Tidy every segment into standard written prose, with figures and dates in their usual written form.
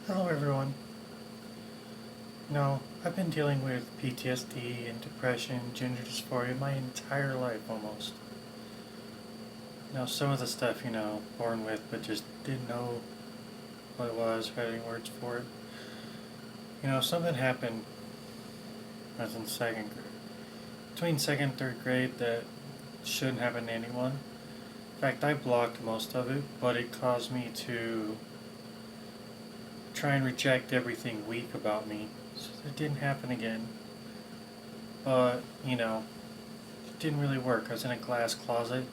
Hello, everyone. I've been dealing with PTSD and depression, gender dysphoria my entire life almost. Some of the stuff, born with, but just didn't know what it was, had any words for it. Something happened when I was in second grade. Between second and third grade that shouldn't happen to anyone. In fact, I blocked most of it, but it caused me to try and reject everything weak about me so it didn't happen again. But, it didn't really work. I was in a glass closet,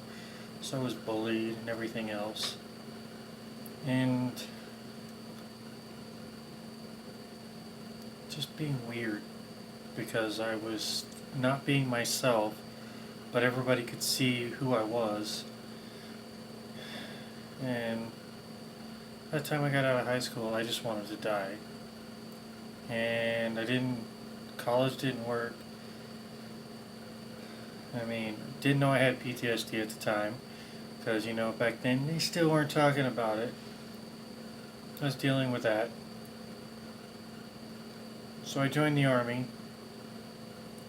so I was bullied and everything else. And just being weird because I was not being myself, but everybody could see who I was. And by the time I got out of high school, I just wanted to die. And college didn't work. Didn't know I had PTSD at the time because, back then they still weren't talking about it. I was dealing with that. So I joined the Army,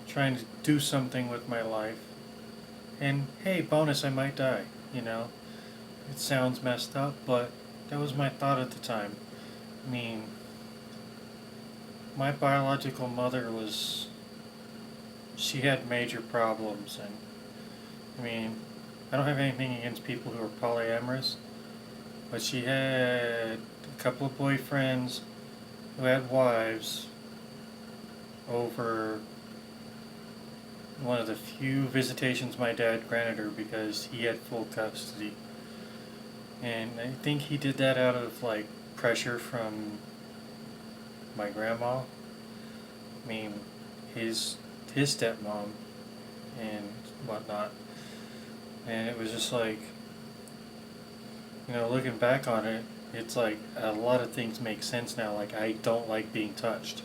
trying to do something with my life. And hey, bonus, I might die, It sounds messed up, but that was my thought at the time. I mean, my biological mother she had major problems, and I don't have anything against people who are polyamorous, but she had a couple of boyfriends who had wives over one of the few visitations my dad granted her because he had full custody. And I think he did that out of pressure from my grandma. His stepmom and whatnot. And it was just looking back on it, it's like a lot of things make sense now. I don't like being touched.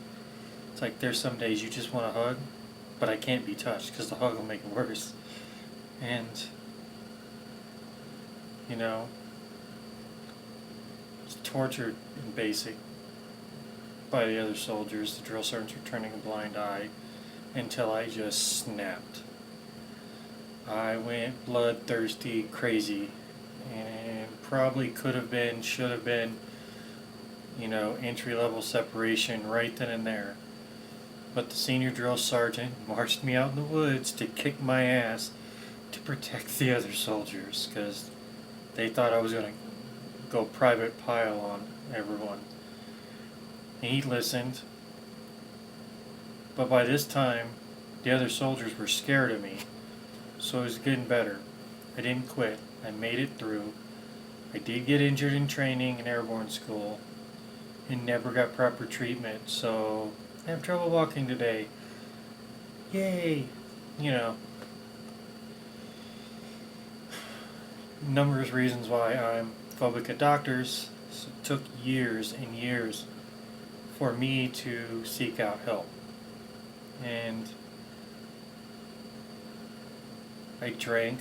It's like there's some days you just want a hug, but I can't be touched because the hug will make it worse. And, it's tortured in basic by the other soldiers. The drill sergeants were turning a blind eye until I just snapped. I went bloodthirsty, crazy, and probably could have been, should have been, entry-level separation right then and there. But the senior drill sergeant marched me out in the woods to kick my ass to protect the other soldiers because they thought I was going to go private pile on everyone. And he listened, but by this time, the other soldiers were scared of me, so it was getting better. I didn't quit. I made it through. I did get injured in training in airborne school and never got proper treatment, so I have trouble walking today. Yay! Numerous reasons why I'm phobic of doctors. So it took years and years for me to seek out help. And I drank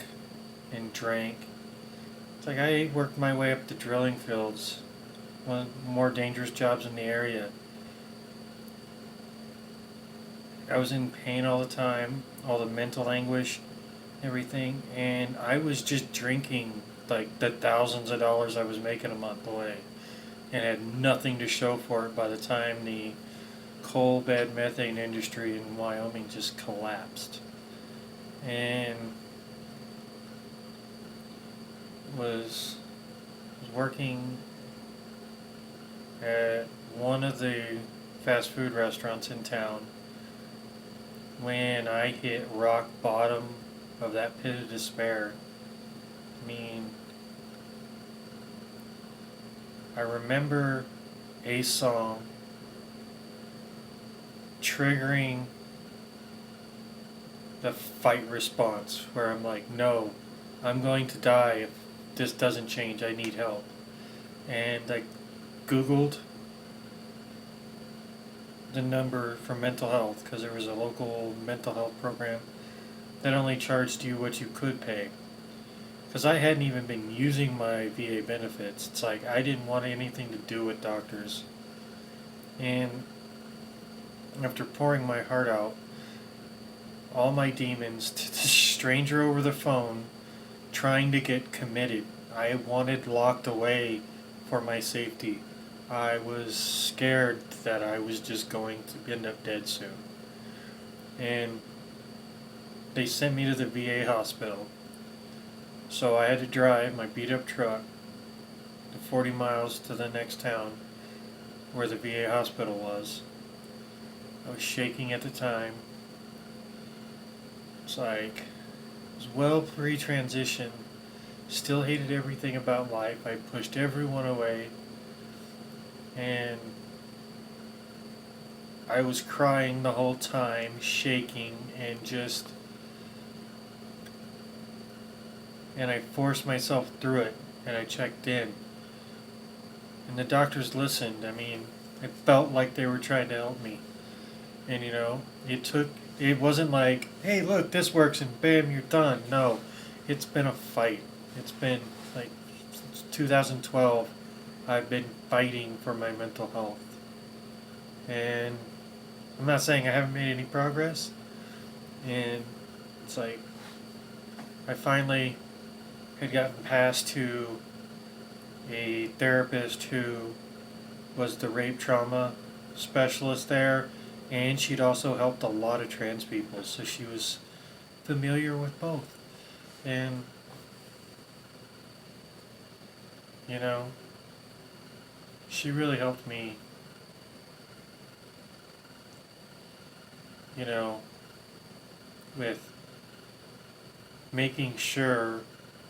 and drank. It's like I worked my way up the drilling fields, one of the more dangerous jobs in the area. I was in pain all the time, all the mental anguish, everything, and I was just drinking the thousands of dollars I was making a month away, and had nothing to show for it by the time the coal bed methane industry in Wyoming just collapsed. And was working at one of the fast food restaurants in town when I hit rock bottom of that pit of despair. I remember a song triggering the fight response where I'm like, no, I'm going to die if this doesn't change. I need help. And I Googled the number for mental health because there was a local mental health program that only charged you what you could pay. Because I hadn't even been using my VA benefits. It's like I didn't want anything to do with doctors. And after pouring my heart out, all my demons, to this stranger over the phone, trying to get committed. I wanted locked away for my safety. I was scared that I was just going to end up dead soon. And they sent me to the VA hospital. So I had to drive my beat up truck the 40 miles to the next town where the VA hospital was. I was shaking at the time. It's like, I was well pre-transition. Still hated everything about life. I pushed everyone away. And I was crying the whole time, shaking, and I forced myself through it, and I checked in. And the doctors listened. I mean, it felt like they were trying to help me. And it wasn't like, hey, look, this works, and bam, you're done. No, it's been a fight. It's been like since 2012, I've been fighting for my mental health. And I'm not saying I haven't made any progress. And it's like, I finally had gotten passed to a therapist who was the rape trauma specialist there, and she'd also helped a lot of trans people, so she was familiar with both. And, you know, she really helped me, you know, with making sure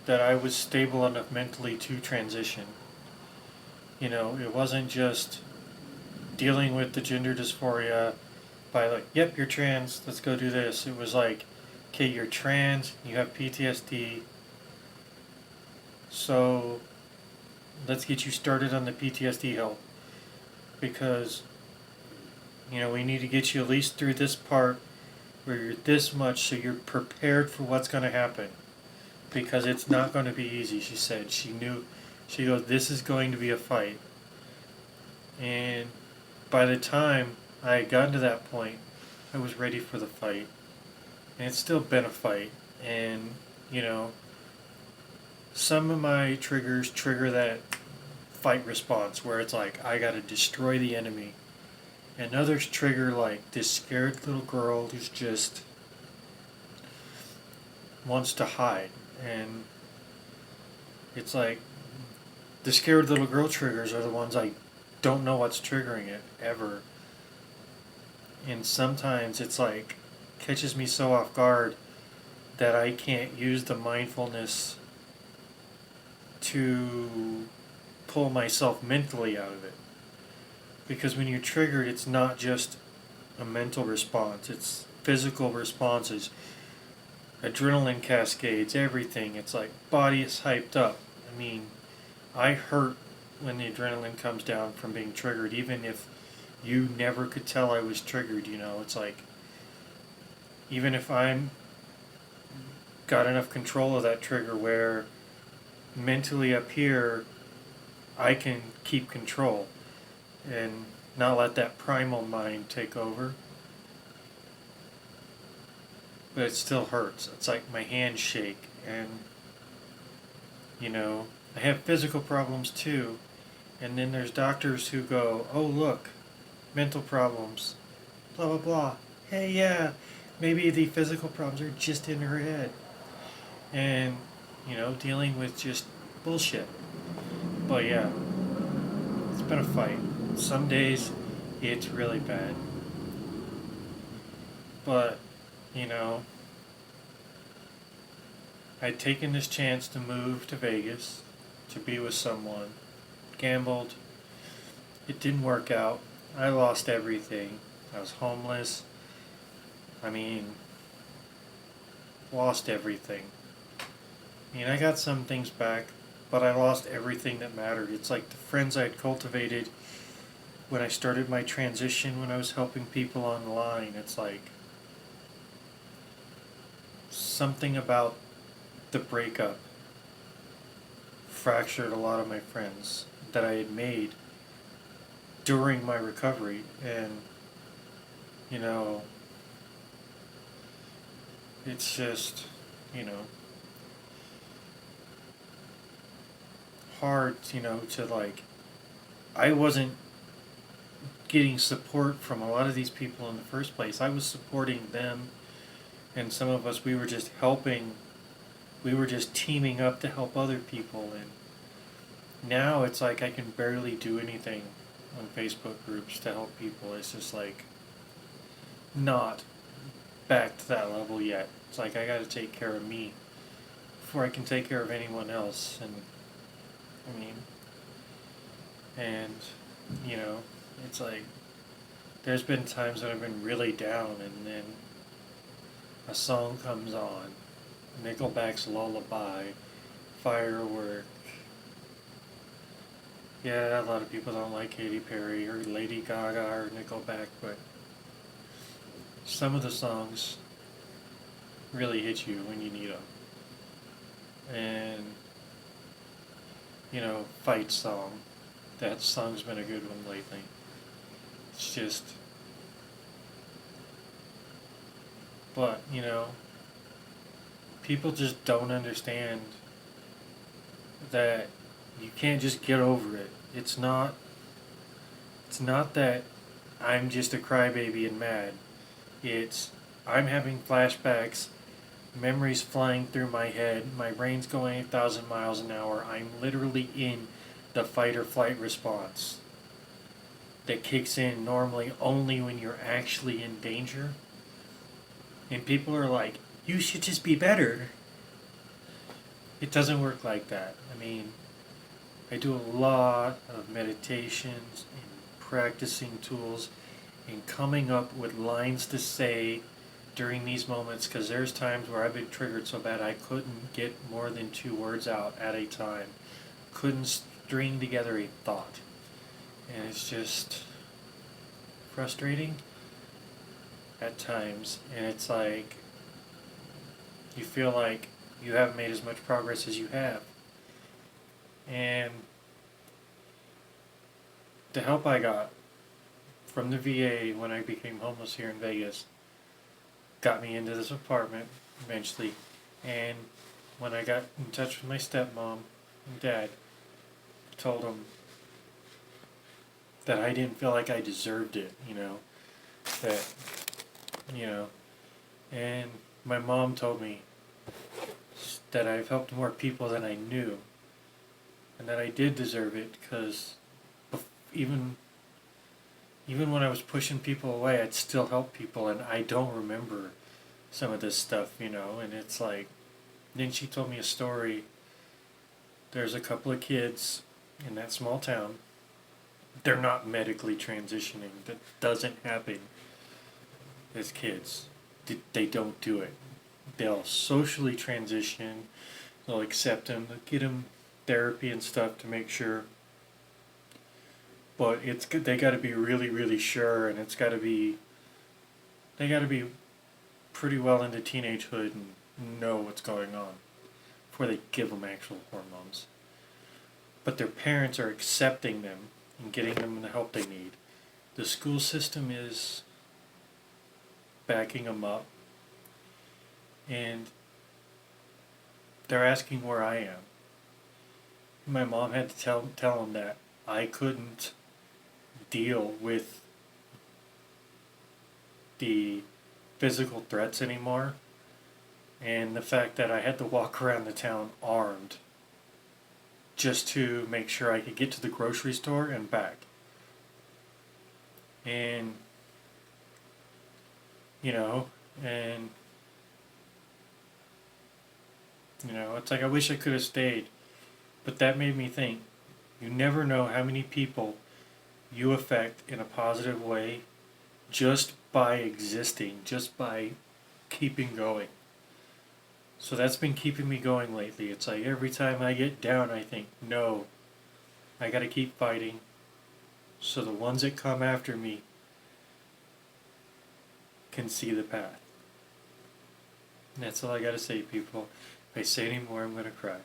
that I was stable enough mentally to transition. It wasn't just dealing with the gender dysphoria by like, yep, you're trans, let's go do this. It was like, okay, you're trans, you have PTSD, so let's get you started on the PTSD help. Because, we need to get you at least through this part where you're this much so you're prepared for what's going to happen. Because it's not going to be easy, she said. She goes, this is going to be a fight. And by the time I had gotten to that point, I was ready for the fight. And it's still been a fight. And, some of my triggers trigger that fight response where it's like, I gotta destroy the enemy. And others trigger like this scared little girl who's just wants to hide. And it's like, the scared little girl triggers are the ones I don't know what's triggering it, ever. And sometimes it's like, catches me so off guard that I can't use the mindfulness to pull myself mentally out of it. Because when you're triggered, it's not just a mental response, it's physical responses, adrenaline cascades, everything. It's like body is hyped up. I mean, I hurt when the adrenaline comes down from being triggered, even if you never could tell I was triggered. It's like, even if I'm got enough control of that trigger where mentally up here I can keep control and not let that primal mind take over. But it still hurts. It's like my hands shake, and I have physical problems too. And then there's doctors who go, oh look, mental problems, blah blah blah. Hey, yeah, maybe the physical problems are just in her head. And, dealing with just bullshit. But yeah, it's been a fight. Some days it's really bad. But, I'd taken this chance to move to Vegas to be with someone. Gambled. It didn't work out. I lost everything. I was homeless. I mean, lost everything. I got some things back, but I lost everything that mattered. It's like the friends I had cultivated when I started my transition, when I was helping people online. It's like something about the breakup fractured a lot of my friends that I had made during my recovery. And, you know, it's just, you know, hard, to like, I wasn't getting support from a lot of these people in the first place. I was supporting them, and some of us, we were just helping, we were just teaming up to help other people. And now it's like I can barely do anything on Facebook groups to help people. It's just like not back to that level yet. It's like I gotta take care of me before I can take care of anyone else. And I mean, and you know, it's like there's been times that I've been really down, and then a song comes on, Nickelback's Lullaby, Firework. Yeah, a lot of people don't like Katy Perry or Lady Gaga or Nickelback, but some of the songs really hit you when you need them. And, Fight Song. That song's been a good one lately. It's just, but, people just don't understand that you can't just get over it. It's not that I'm just a crybaby and mad. It's I'm having flashbacks, memories flying through my head, my brain's going 1,000 miles an hour. I'm literally in the fight or flight response that kicks in normally only when you're actually in danger. And people are like, you should just be better. It doesn't work like that. I mean, I do a lot of meditations and practicing tools and coming up with lines to say during these moments, because there's times where I've been triggered so bad I couldn't get more than 2 words out at a time. Couldn't string together a thought. And it's just frustrating at times. And it's like you feel like you haven't made as much progress as you have. And the help I got from the VA when I became homeless here in Vegas got me into this apartment eventually. And when I got in touch with my stepmom and dad, I told them that I didn't feel like I deserved it, that, and my mom told me that I've helped more people than I knew, and that I did deserve it, because even when I was pushing people away, I'd still help people, and I don't remember some of this stuff, and it's like, then she told me a story. There's a couple of kids in that small town. They're not medically transitioning. That doesn't happen as kids. They don't do it. They'll socially transition. They'll accept them. They'll get them therapy and stuff to make sure. But they got to be really, really sure, and they got to be pretty well into teenagehood and know what's going on before they give them actual hormones. But their parents are accepting them and getting them the help they need. The school system is backing them up, and they're asking where I am. My mom had to tell them that I couldn't deal with the physical threats anymore, and the fact that I had to walk around the town armed just to make sure I could get to the grocery store and back. And, it's like I wish I could have stayed. But that made me think, you never know how many people you affect in a positive way just by existing, just by keeping going. So that's been keeping me going lately. It's like every time I get down, I think, no, I gotta keep fighting. So the ones that come after me can see the path. And that's all I gotta say, people. If I say any more, I'm gonna cry.